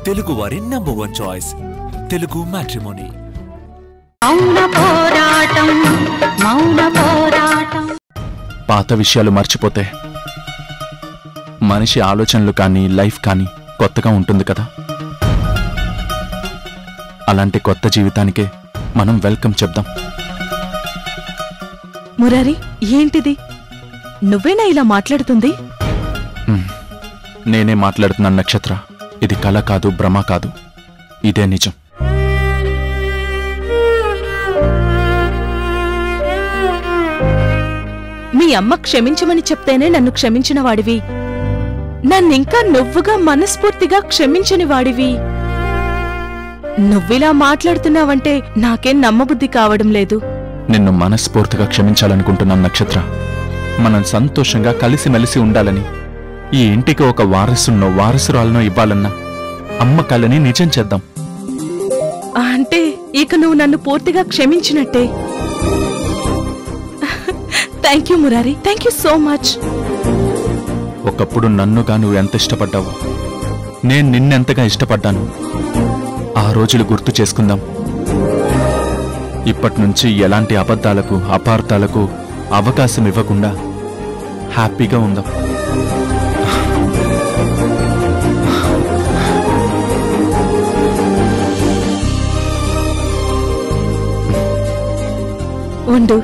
తెలుగు వారి number 1 choice Telugu matrimony. పాత విషయాలు మర్చిపోతే మనిషి ఆలోచనలు కానీ లైఫ్ కానీ కొత్తగా ఉంటుంది కదా. అలాంటి కొత్త జీవితానికే మనం వెల్కమ్ చెప్దాం. మురారి, ఏంటిది? నువ్వేనా ఇలా మాట్లాడుతుంది? నేనే మాట్లాడుతున్నాను నక్షత్ర. ఇది కళ కాదు, భ్రమ కాదు, ఇదే నిజం. మీ అమ్మ క్షమించమని చెప్తేనే నన్ను క్షమించిన వాడివి, నన్నింకా నువ్వుగా మనస్ఫూర్తిగా క్షమించని వాడివి. నువ్విలా మాట్లాడుతున్నావంటే నాకేం నమ్మబుద్ధి కావడం లేదు. నిన్ను మనస్ఫూర్తిగా క్షమించాలనుకుంటున్నాను నక్షత్ర. మనం సంతోషంగా కలిసిమెలిసి ఉండాలని, ఈ ఇంటికి ఒక వారసున్నో వారసురాలనో ఇవ్వాలన్నా అమ్మ కళని నిజం చేద్దాం. అంటే ఇక నువ్వు నన్ను పూర్తిగా క్షమించినట్టే. Thank you Murari, thank you so much. ఒకప్పుడు నన్నుగా నువ్వు ఎంత ఇష్టపడ్డావు, నేను నిన్నెంతగా ఇష్టపడ్డాను, ఆ రోజులు గుర్తు చేసుకుందాం. ఇప్పటినుంచి ఎలాంటి అబద్ధాలకు అపార్థాలకు అవకాశం ఇవ్వకుండా హ్యాపీగా ఉందాం. ఉండు.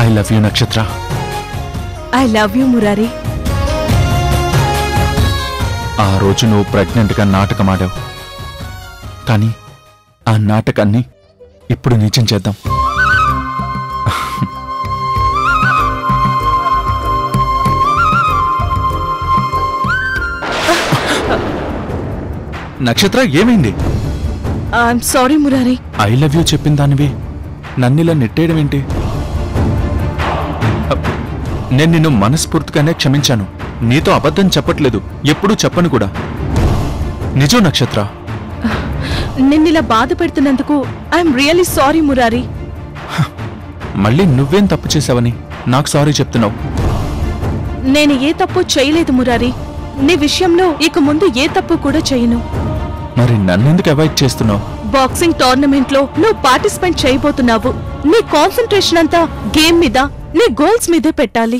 ఐ లవ్ యూ నక్షత్ర. I love you Murari. ఆ రోజు నువ్వు ప్రెగ్నెంట్గా నాటకమాడావు, కానీ ఆ నాటకాన్ని ఇప్పుడు నిజం చేద్దాం. నక్షత్ర, ఏమైంది? I'm sorry Murari. I love you చెప్పిన దానివి నన్నిలా నెట్టేయడం ఏంటి? నేను నిన్ను మనస్ఫూర్తిగానే క్షమించాను, నీతో అబద్ధం చెప్పట్లేదు, ఎప్పుడూ చెప్పను కూడా. నిజం నక్షత్ర. నిన్నిలా బాధ పెడుతున్నందుకు ఐఎమ్ రియల్లీ సారీ మురారి. మళ్ళీ నువ్వేం తప్పు చేశావని నాకు సారీ చెప్తున్నావు? నేను ఏ తప్పు చేయలేదు మురారి. నీ విషయంలో ఇక ముందు ఏ తప్పు కూడా చేయను. మరి నన్నెందుకు అవాయిడ్ చేస్తున్నావు? బాక్సింగ్ టోర్నమెంట్ లో నువ్వు పార్టిసిపేట్ చేయబోతున్నావు. నీ కాన్సంట్రేషన్ అంతా గేమ్ మీద, నీ గోల్స్ మీదే పెట్టాలి.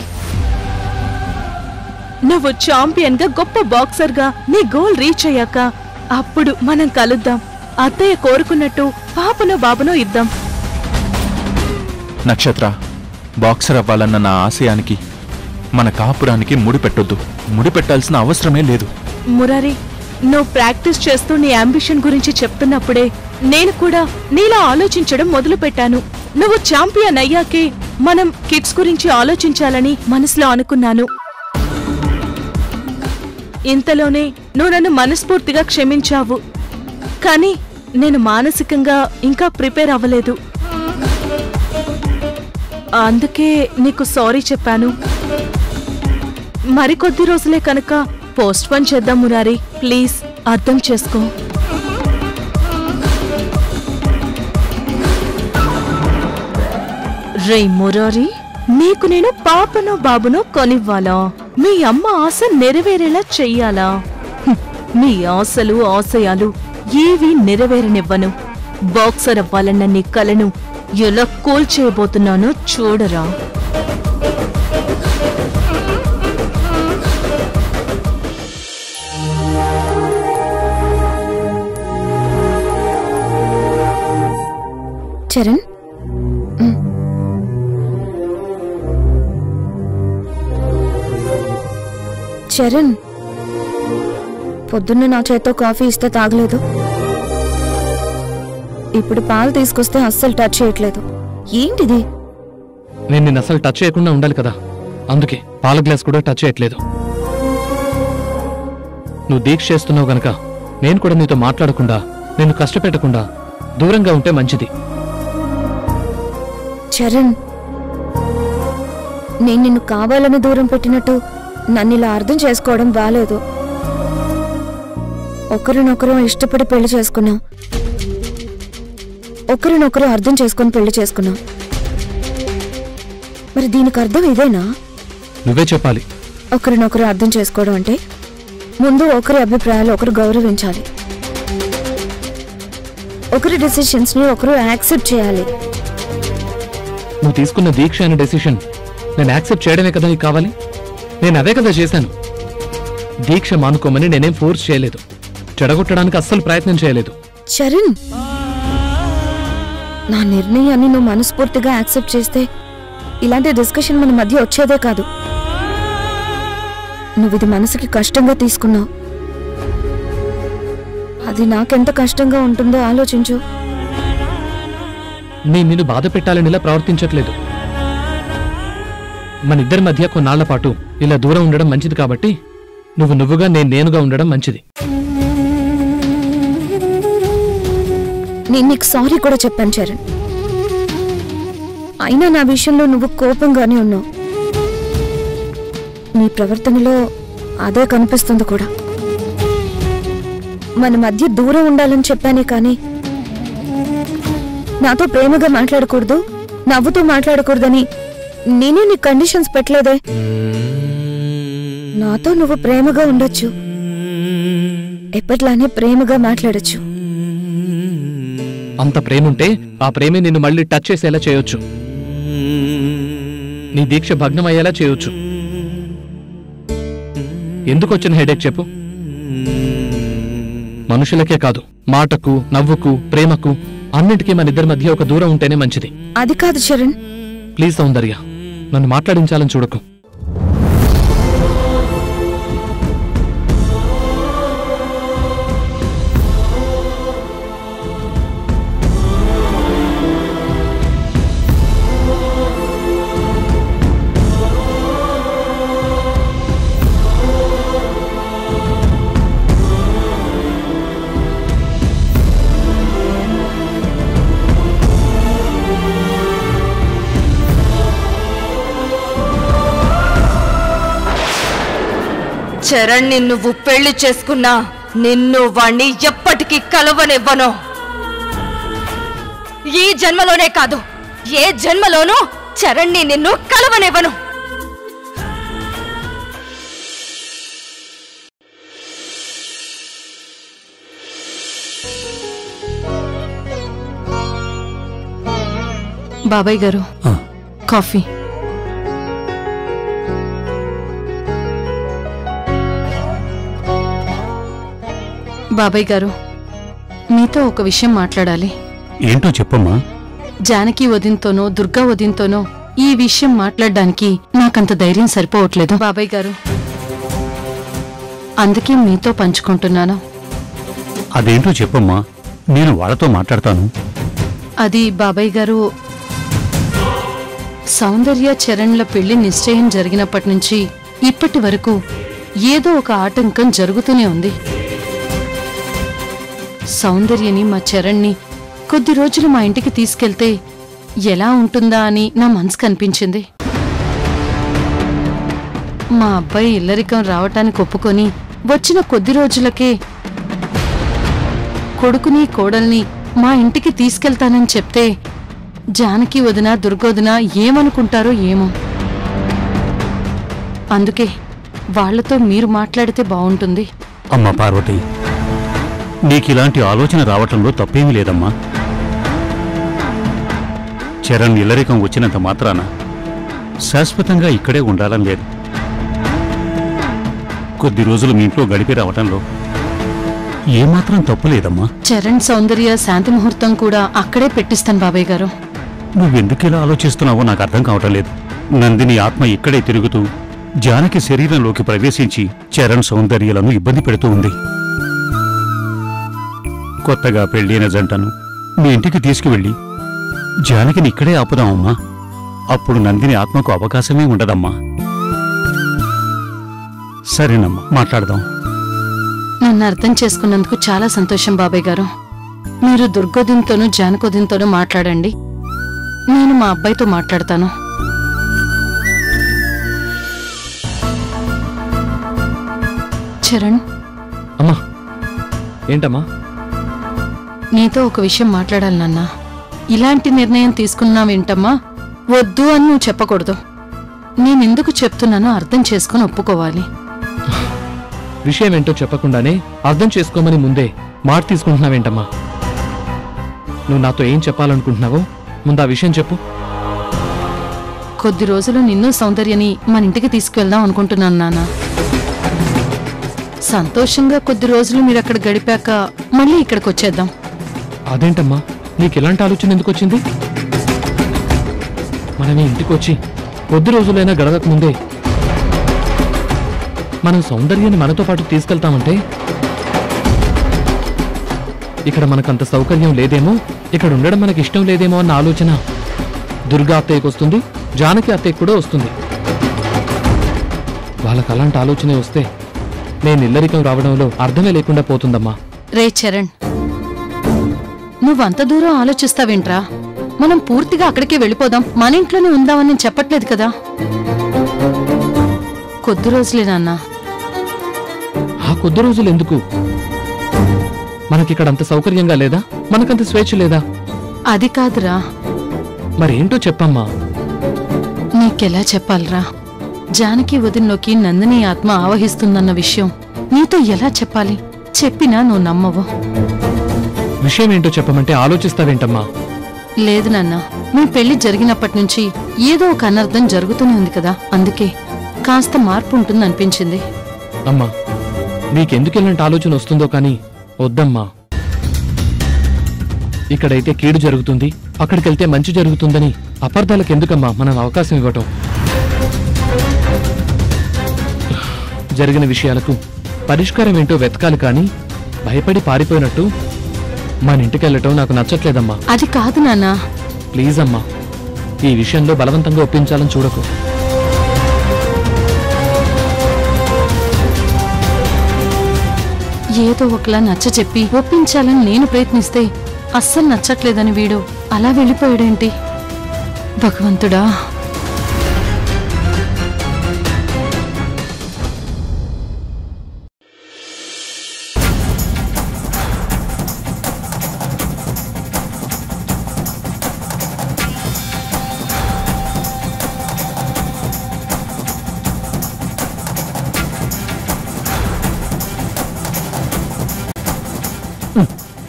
నువ్వు ఛాంపియన్ గా, గొప్ప బాక్సర్ గా నీ గోల్ రీచ్ అయ్యాక అప్పుడు మనం కలుద్దాం. అత్తయ్య కోరుకున్నట్టు పాపనో బాబునో ఇద్దాం. నక్షత్ర, బాక్సర్ అవ్వాలన్న నా ఆశయానికి మన కాపురానికి ముడిపెట్టొద్దు. ముడిపెట్టాల్సిన అవసరమే లేదు. మురారి, నువ్వు ప్రాక్టీస్ చేస్తూ నీ అంబిషన్ గురించి చెప్తున్నప్పుడే నేను కూడా నీలా ఆలోచించడం మొదలు పెట్టాను. నువ్వు ఛాంపియన్ అయ్యాకే మనం కిడ్స్ గురించి ఆలోచించాలని మనసులో అనుకున్నాను. ఇంతలోనే నువ్వు నన్ను మనస్ఫూర్తిగా క్షమించావు, కానీ నేను మానసికంగా ఇంకా ప్రిపేర్ అవ్వలేదు. అందుకే నీకు సారీ చెప్పాను. మరికొద్ది రోజులే కనుక పోస్ట్ పోన్ చేద్దాం మురారి. ప్లీజ్ అర్థం చేసుకో. రే మురారి, నీకు నేను పాపనో బాబునో కొనివ్వాలా? మీ అమ్మ ఆశ నెరవేరేలా చెయ్యాలా? నీ ఆశలు ఆశయాలు ఏవీ నెరవేరనివ్వను. బాక్సర్ అవ్వాలన్న నీ కలను ఎలా కూల్చేయబోతున్నానో చూడరా. చరణ్, చరణ్, పొద్దున్న నా చేత్తో కాఫీ ఇస్తే తాగలేదు, ఇప్పుడు పాలు తీసుకొస్తే అస్సలు టచ్ చేయట్లేదు. ఏంటిది? నేను నిన్ను అసలు టచ్ చేయకుండా ఉండాలి కదా, అందుకే పాల గ్లాస్ కూడా టచ్ చేయట్లేదు. నువ్వు దీక్ష చేస్తున్నావు గనక నేను కూడా నీతో మాట్లాడకుండా, నిన్ను కష్టపెట్టకుండా దూరంగా ఉంటే మంచిది. చరణ్, నేను నిన్ను కావాలని దూరం పెట్టినట్టు నన్ను ఇలా అర్థం చేసుకోవడం బాలేదు. ఒకరినొకరు ఇష్టపడి పెళ్లి చేసుకున్నాం, ఒకరినొకరు అర్థం చేసుకుని పెళ్లి చేసుకున్నాం. మరి దీనికి అర్థం ఇదేనా? నువ్వే చెప్పాలి. ఒకరినొకరు అర్థం చేసుకోవడం అంటే ముందు ఒకరి అభిప్రాయాలు ఒకరు గౌరవించాలి, ఒకరి డెసిషన్స్ ని ఒకరు యాక్సెప్ట్ చేయాలి. నువ్వు తీసుకున్న దీక్ష అనే డెసిషన్ నేను యాక్సెప్ట్ చేయడమే కదా నీకు కావాలి. నేను అదే కదా చేశాను. దీక్ష మానుకోమని నేనేం ఫోర్స్ చేయలేదు, చెడగొట్టడానికి అస్సలు ప్రయత్నం చేయలేదు. చరణ్, నా నిర్ణయాన్ని నువ్వు మనస్ఫూర్తిగా యాక్సెప్ట్ చేస్తే ఇలాంటి డిస్కషన్ మన మధ్య వచ్చేదే కాదు. నువ్వు ఇది మనసుకి కష్టంగా తీసుకున్నావు. అది నాకెంత కష్టంగా ఉంటుందో ఆలోచించు. నేను నిన్ను బాధ పెట్టాలని ఇలా ప్రవర్తించట్లేదు. మన ఇద్దరి మధ్య కొన్నాళ్ల పాటు ఇలా దూరం ఉండడం మంచిది కాబట్టి నువ్వుగా నేనుగా ఉండడం మంచిది. నేను నీకు సారీ కూడా చెప్పాను చరణ్. అయినా నా విషయంలో నువ్వు కోపంగానే ఉన్నావు. నీ ప్రవర్తనలో అదే కనిపిస్తుంది కూడా. మన మధ్య దూరం ఉండాలని చెప్పానే కానీ నాతో ప్రేమగా మాట్లాడకూడదు, నవ్వుతూ మాట్లాడకూడదని నేనే నీ కండిషన్స్ పెట్టలేదే. నాతో నువ్వు ప్రేమగా ఉండొచ్చు, ఎప్పట్లానే ప్రేమగా మాట్లాడొచ్చు. అంత ప్రేముంటే ఆ ప్రేమే నిన్ను మళ్ళీ టచ్ చేసేలా చేయొచ్చు, నీ దీక్ష భగ్నం అయ్యేలా చేయొచ్చు. ఎందుకొచ్చిన హెడేక్ చెప్పు? మనుషులకే కాదు, మాటకు, నవ్వుకు, ప్రేమకు, అన్నిటికీ మన ఇద్దరి మధ్య ఒక దూరం ఉంటేనే మంచిది. అది కాదు చరణ్. ప్లీజ్ సౌందర్య, నన్ను మాట్లాడించాలని చూడకు. చరణ్, నువ్వు పెళ్లి చేసుకున్నా నిన్ను వాణ్ణి ఎప్పటికీ కలవనివ్వను. ఈ జన్మలోనే కాదు, ఏ జన్మలోనూ చరణ్ నిన్ను కలవనివ్వను. బాబాయ్ గారు, కాఫీ. బాబాయ్ గారు, మీతో ఒక విషయం మాట్లాడాలి. ఏంటో చెప్పమ్మా. జానకి వదినతోనో దుర్గా వదినతోనో ఈ విషయం మాట్లాడడానికి నాకంత ధైర్యం సరిపోవట్లేదు బాబాయ్ గారు. అందుకే మీతో పంచుకుంటున్నాను. అదేంటో చెప్పమ్మా, నేను వాళ్ళతో మాట్లాడతాను. అది బాబాయ్ గారు, సౌందర్య చరణ్ల పెళ్లి నిశ్చయం జరిగినప్పటి నుంచి ఇప్పటి వరకు ఏదో ఒక ఆటంకం జరుగుతూనే ఉంది. సౌందర్యని, మా చరణ్ని కొద్ది రోజులు మా ఇంటికి తీసుకెళ్తే ఎలా ఉంటుందా అని నా మనసు కనిపించింది. మా అబ్బాయి ఇల్లరికం రావటానికి ఒప్పుకొని వచ్చిన కొద్ది రోజులకే కొడుకుని కోడల్ని మా ఇంటికి తీసుకెళ్తానని చెప్తే జానకి వదిన, దుర్గోదిన ఏమనుకుంటారో ఏమో. అందుకే వాళ్లతో మీరు మాట్లాడితే బావుంటుంది. అమ్మా పార్వతి, నీకిలాంటి ఆలోచన రావటంలో తప్పేమీ లేదమ్మా. చరణ్ ఇల్లరికం వచ్చినంత మాత్రాన శాశ్వతంగా ఇక్కడే ఉండాలని లేదు. కొద్ది రోజులు మీ ఇంట్లో గడిపి రావటంలో ఏమాత్రం తప్పు లేదమ్మా. చరణ్, సౌందర్య శాంతి ముహూర్తం కూడా అక్కడే పెట్టిస్తాను బాబాయ్ గారు. నువ్వెందుకిలా ఆలోచిస్తున్నావో నాకు అర్థం కావటం లేదు. నందిని ఆత్మ ఇక్కడే తిరుగుతూ జానకి శరీరంలోకి ప్రవేశించి చరణ్, సౌందర్యలను ఇబ్బంది పెడుతూ ఉంది. కొత్తగా పెళ్ళైన జంటను మీ ఇంటికి తీసుకువెళ్ళి జానకిని ఇక్కడే ఆపుదామమ్మా. అప్పుడు నందిని ఆత్మకు అవకాశమే ఉండదమ్మా. సరేనమ్మా, మాట్లాడదాం. నన్ను అర్థం చేసుకున్నందుకు చాలా సంతోషం బాబాయ్ గారు. మీరు దుర్గోదిన్తోనూ జానకోదిన్తోనూ మాట్లాడండి, నేను మా అబ్బాయితో మాట్లాడతాను. చరణ్, అమ్మా, ఏంటమ్మా? నీతో ఒక విషయం మాట్లాడాలి నాన్న. ఇలాంటి నిర్ణయం తీసుకున్నావేంటమ్మా? వద్దు అని నువ్వు చెప్పకూడదు. నేనెందుకు చెప్తున్నానో అర్థం చేసుకుని ఒప్పుకోవాలి. విషయం ఏంటో చెప్పకుండానే అర్థం చేసుకోమని ముందే మాట తీసుకుంటున్నావేంటమ్మా? నువ్వు నాతో ఏం చెప్పాలనుకుంటున్నావో ముందు ఆ విషయం చెప్పు. కొద్ది రోజులు నిన్ను సౌందర్యని మన ఇంటికి తీసుకువెళ్దాం అనుకుంటున్నాను నాన్న. సంతోషంగా కొద్ది రోజులు మీరు అక్కడ గడిపాక మళ్ళీ ఇక్కడికి వచ్చేద్దాం. అదేంటమ్మా, నీకు ఎలాంటి ఆలోచన ఎందుకు వచ్చింది? మనమే ఇంటికి వచ్చి కొద్ది రోజులైనా గడవక ముందే మనం సౌందర్యాన్ని మనతో పాటు తీసుకెళ్తామంటే ఇక్కడ మనకంత సౌకర్యం లేదేమో, ఇక్కడ ఉండడం మనకి ఇష్టం లేదేమో అన్న ఆలోచన దుర్గా అత్తయ్యకు వస్తుంది, జానకి అత్తయ్యకు కూడా వస్తుంది. వాళ్ళకి అలాంటి ఆలోచనే వస్తే నేను ఇల్లరికం రావడంలో అర్థమే లేకుండా పోతుందమ్మా. రే చరణ్, నువ్వంత దూరం ఆలోచిస్తావేంట్రా? మనం పూర్తిగా అక్కడికే వెళ్ళిపోదాం, మన ఇంట్లోనే ఉందామని నేను చెప్పట్లేదు కదా. కొద్ది రోజులే నాన్న. ఆ కొద్ది రోజులు ఎందుకు? మనకిక్కడ అంత సౌకర్యంగా లేదా? మనకంత స్వేచ్ఛ లేదా? అది కాదురా. మరేంటో చెప్పమ్మా. నీకెలా చెప్పాలరా? జానకి వదిన్లోకి నందిని ఆత్మ ఆవహిస్తుందన్న విషయం నీతో ఎలా చెప్పాలి? చెప్పినా నువ్వు నమ్మవు. విషయం ఏంటో చెప్పమంటే ఆలోచిస్తావేంటమ్మా? లేదు నాన్న, మీ పెళ్లి జరిగినప్పటి నుంచి ఏదో ఒక అనర్థం జరుగుతూనే ఉంది కదా, అందుకే కాస్త మార్పు ఉంటుందనిపించింది. అమ్మా, నీకెందుకు ఇలాంటి ఆలోచన వస్తుందో కానీ వద్దమ్మా. ఇక్కడైతే కీడు జరుగుతుంది, అక్కడికెళ్తే మంచి జరుగుతుందని అపార్థాలకు ఎందుకమ్మా మనం అవకాశం ఇవ్వటం? జరిగిన విషయాలకు పరిష్కారం ఏంటో వెతకాలి కానీ భయపడి పారిపోయినట్టు మన ఇంటికెళ్ళటం నాకు నచ్చట్లేదమ్మా. అది కాదు నాన్న. ప్లీజ్ అమ్మా, ఈ విషయంలో బలవంతంగా ఒప్పించాలని చూడకు. ఏదో ఒకలా నచ్చ చెప్పి ఒప్పించాలని నేను ప్రయత్నిస్తే అస్సలు నచ్చట్లేదని వీడు అలా వెళ్ళిపోయాడేంటి? భగవంతుడా.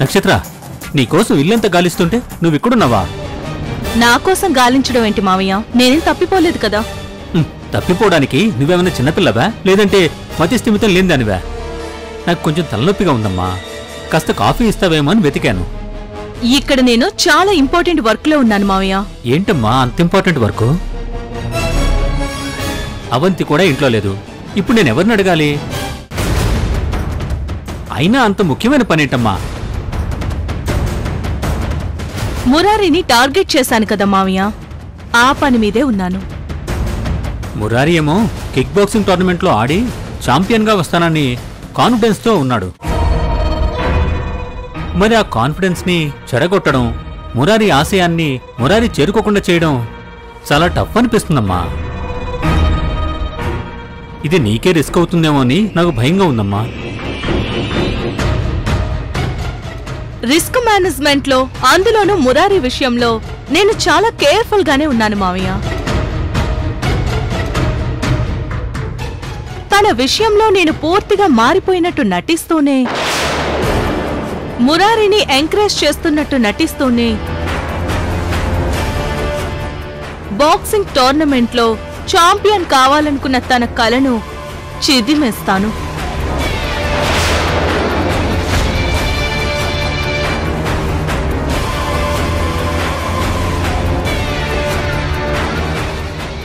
నక్షత్ర, నీకోసం ఇల్లంతా గాలిస్తుంటే నువ్విక్కడున్నావా? నా కోసం గాలించడం ఏంటి మావయ్య? నేనేం తప్పిపోలేదు కదా. తప్పిపోవడానికి నువ్వేమైనా చిన్నపిల్లవా, లేదంటే మతి స్థిమితం లేనిదానివా? నాకు కొంచెం తలనొప్పిగా ఉందమ్మా, కాస్త కాఫీ ఇస్తావేమో అని వెతికాను. ఇక్కడ నేను చాలా ఇంపార్టెంట్ వర్క్ లో ఉన్నాను మావయ్య. ఏంటమ్మా అంత ఇంపార్టెంట్ వర్క్? అవంతి కూడా ఇంట్లో లేదు, ఇప్పుడు నేను ఎవరిని అడగాలి? అయినా అంత ముఖ్యమైన పనేంటమ్మా? మురారిని టార్గెట్ చేశాను కదా మావయ్య, ఆ పని మీదే ఉన్నాను. మురారి ఏమో కిక్ బాక్సింగ్ టోర్నమెంట్లో ఆడి ఛాంపియన్ గా వస్తానని కాన్ఫిడెన్స్ తో ఉన్నాడు. మరి ఆ కాన్ఫిడెన్స్ ని చెడగొట్టడం, మురారి ఆశయాన్ని మురారి చేరుకోకుండా చేయడం చాలా టఫ్ అనిపిస్తుందమ్మా. ఇది నీకే రిస్క్ అవుతుందేమో అని నాకు భయంగా ఉందమ్మా. రిస్క్ మేనేజ్మెంట్ లో, అందులోనూ మురారి విషయంలో నేను చాలా కేర్ఫుల్ గానే ఉన్నాను మావయ్య. తన విషయంలో నేను పూర్తిగా మారిపోయినట్టు నటిస్తూనే, మురారిని ఎంకరేజ్ చేస్తున్నట్టు నటిస్తూనే బాక్సింగ్ టోర్నమెంట్లో ఛాంపియన్ కావాలనుకున్న తన కలను చిదిమేస్తాను.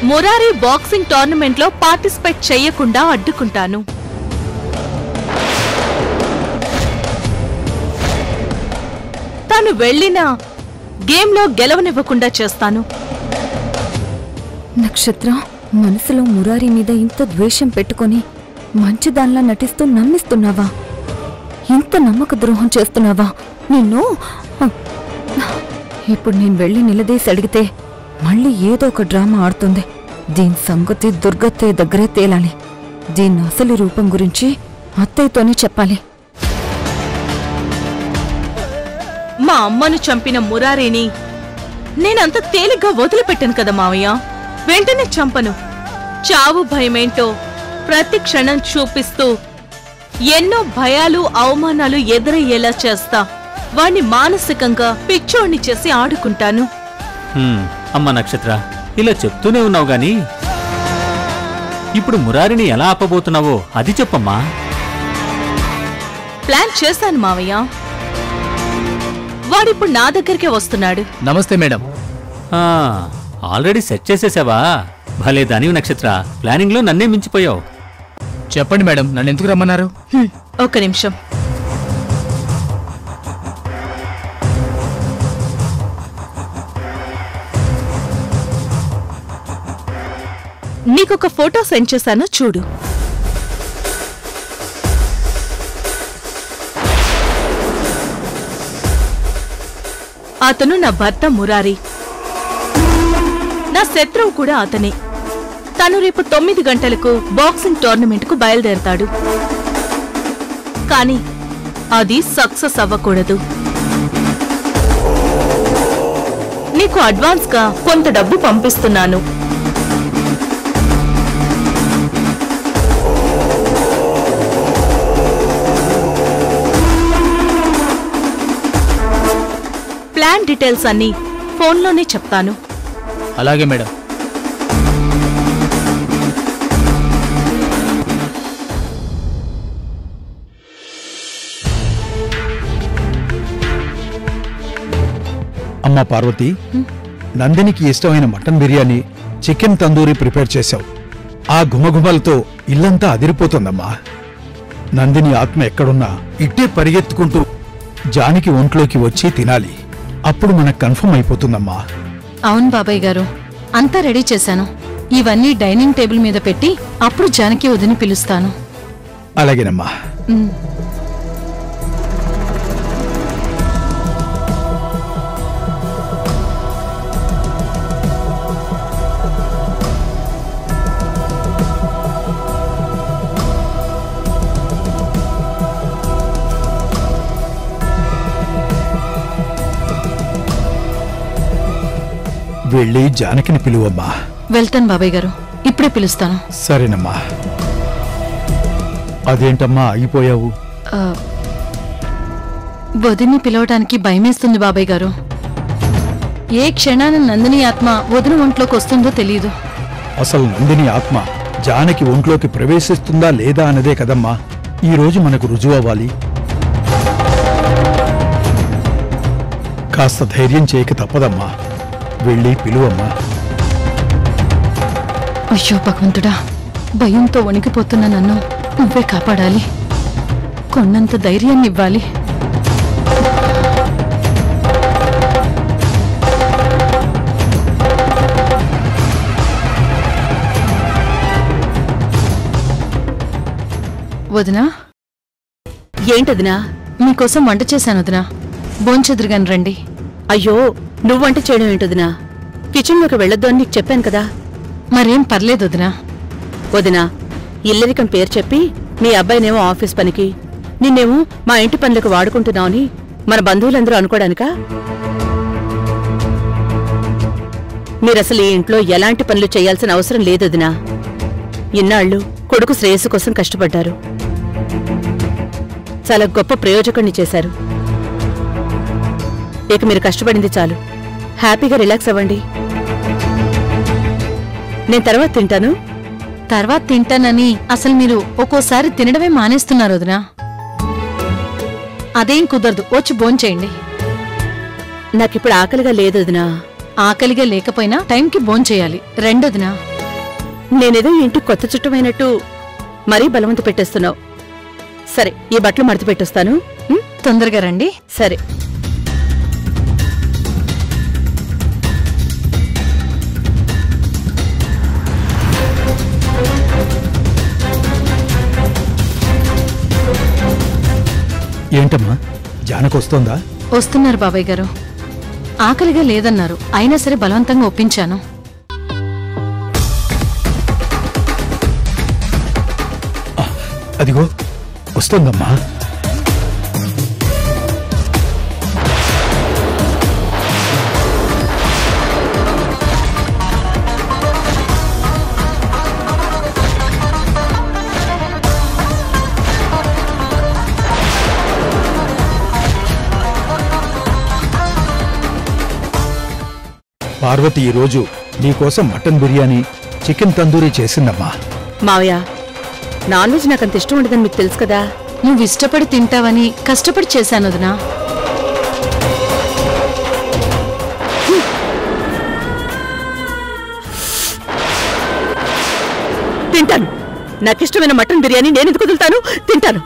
మురారి బాక్సింగ్ టోర్నమెంట్లో పార్టిసిపేట్ చెయ్యకుండా అడ్డుకుంటాను. తను వెళ్ళినా గేమ్లో గెలవనివ్వకుండా చేస్తాను. నక్షత్ర మనసులో మురారి మీద ఇంత ద్వేషం పెట్టుకొని మంచిదాన్లా నటిస్తూ నమ్మిస్తున్నావా? ఇంత నమ్మక ద్రోహం చేస్తున్నావా? నిన్ను ఇప్పుడు నేను వెళ్ళి నిలదీసి అడిగితే మళ్ళీ ఏదో ఒక డ్రామా ఆడుతుంది. దీని సంగతి దుర్గత్తయ్య దగ్గరే తేలాలి. దీని అసలు రూపం గురించి అత్తయ్యతోనే చెప్పాలి. మా అమ్మను చంపిన మురారిని నేనంత తేలిగ్గా వదిలిపెట్టాను కదా మావయ్య. వెంటనే చంపను. చావు భయమేంటో ప్రతి క్షణం చూపిస్తూ ఎన్నో భయాలు అవమానాలు ఎదురయ్యేలా చేస్తా. వాణ్ణి మానసికంగా పిచ్చోణ్ణి చేసి ఆడుకుంటాను. అమ్మ నక్షత్ర, ఇలా చెప్తూనే ఉన్నావు గాని ఇప్పుడు మురారిని ఎలా ఆపబోతున్నావో అది చెప్పమ్మా. ప్లాన్ చేశాను మావయ్య. వాడిప్పుడు నా దగ్గరికే వస్తున్నాడు. నమస్తే మేడం. Already set చేసేసావా? భలే దానివి నక్షత్ర, ప్లానింగ్ లో నన్నే మించిపోయావు. చెప్పండి మేడం, నన్ను ఎందుకు రమ్మన్నారు? ఒక్క నిమిషం. నీకొక ఫోటో సెండ్ చేశాను, చూడు. అతను నా భర్త మురారి. నా శత్రువు కూడా అతనే. తను రేపు 9 గంటలకు బాక్సింగ్ టోర్నమెంట్కు బయలుదేరతాడు. కానీ అది సక్సెస్ అవ్వకూడదు. నీకు అడ్వాన్స్గా కొంత డబ్బు పంపిస్తున్నాను. ప్లాన్ డీటెయిల్స్ అన్నీ ఫోన్లోనే చెప్తాను. అలాగే మేడం. అమ్మా పార్వతి, నందినికి ఇష్టమైన mutton biryani, chicken tandoori prepare చేశావు. ఆ గుమగుమలతో ఇల్లంతా అదిరిపోతుందమ్మా. నందిని ఆత్మ ఎక్కడున్నా ఇట్టే పరిగెత్తుకుంటూ జానికి ఒంట్లోకి వచ్చి తినాలి. అప్పుడు మనకు కన్ఫర్మ్ అయిపోతుందమ్మా. అవును బాబాయ్ గారు, అంతా రెడీ చేశాను. ఇవన్నీ డైనింగ్ టేబుల్ మీద పెట్టి అప్పుడు జానకి వదిని పిలుస్తాను. అలాగేనమ్మా. వెళ్ళి జానకిని పిలువమ్మా. వెళ్తాను బాబాయ్ గారు, ఇప్పుడే పిలుస్తాను. సరేనమ్మా. అదేంటమ్మా ఆగిపోయావు? వదిన్ని పిలవటానికి భయమేస్తుంది బాబాయ్ గారు. ఏ క్షణాన నందిని ఆత్మ వదిన ఒంట్లోకి వస్తుందో తెలియదు. అసలు నందిని ఆత్మ జానకి ఒంట్లోకి ప్రవేశిస్తుందా లేదా అన్నదే కదమ్మా ఈ రోజు మనకు రుజువు అవ్వాలి. కాస్త ధైర్యం చేయక తప్పదమ్మా. వెళ్ళి పిలువమ్మా. అయ్యో భగవంతుడా, భయంతో వణికిపోతున్న నన్ను నువ్వే కాపాడాలి. కొన్నంత ధైర్యాన్ని ఇవ్వాలి. వదినా? ఏంటదినా? మీకోసం వంట చేశాను వదినా. భోంచెదురుగాని రండి. అయ్యో, నువ్వు వంట చేయడం ఏంటొదినా? కిచెన్లోకి వెళ్ళొద్దు అని నీకు చెప్పాను కదా. మరేం పర్లేదు వదినా. వదినా, ఇల్లరికం పేరు చెప్పి మీ అబ్బాయినేమో ఆఫీస్ పనికి, నిన్నేమో మా ఇంటి పనులకు వాడుకుంటున్నావని మన బంధువులందరూ అనుకోడానికా? మీరసలు ఈ ఇంట్లో ఎలాంటి పనులు చేయాల్సిన అవసరం లేదొదినా. ఇన్నాళ్ళు కొడుకు శ్రేయస్సు కోసం కష్టపడ్డారు. చాలా గొప్ప ప్రయోజకుణ్ణి చేశారు. ఇక మీరు కష్టపడింది చాలు. హ్యాపీగా రిలాక్స్ అవ్వండి. నేను తర్వాత తింటాను. తర్వాత తింటానని అసలు మీరు ఒక్కోసారి తినడమే మానేస్తున్నారు వదినా. అదేం కుదరదు, వచ్చి భోంచేయండి. నాకిప్పుడు ఆకలిగా లేదు వదినా. ఆకలిగా లేకపోయినా టైంకి భోంచేయాలి. రెండొదినా. నేనేదో ఇంటికి కొత్త చుట్టమైనట్టు మరీ బలవంత పెట్టేస్తున్నావు. సరే, ఈ బట్టలు మడత పెట్టొస్తాను. తొందరగా రండి. సరే. ఏంటమ్మా జానకొస్తోందా? వస్తున్నారు బాబాయ్ గారు. ఆకలిగా లేదన్నారు, అయినా సరే బలవంతంగా ఒప్పించాను. అదిగో వస్తోందమ్మా. పార్వతి ఈరోజు నీకోసం మటన్ బిర్యానీ, చికెన్ తందూరీ చేసిందమ్మా. మావయ్య, నాన్ వెజ్ నాకంత ఇష్టం ఉండదని మీకు తెలుసు కదా. నువ్వు ఇష్టపడి తింటావని కష్టపడి చేశాను వదినా. తింటాను. నాకిష్టమైన మటన్ బిర్యానీ నేను ఎందుకు వదులుతాను? తింటాను.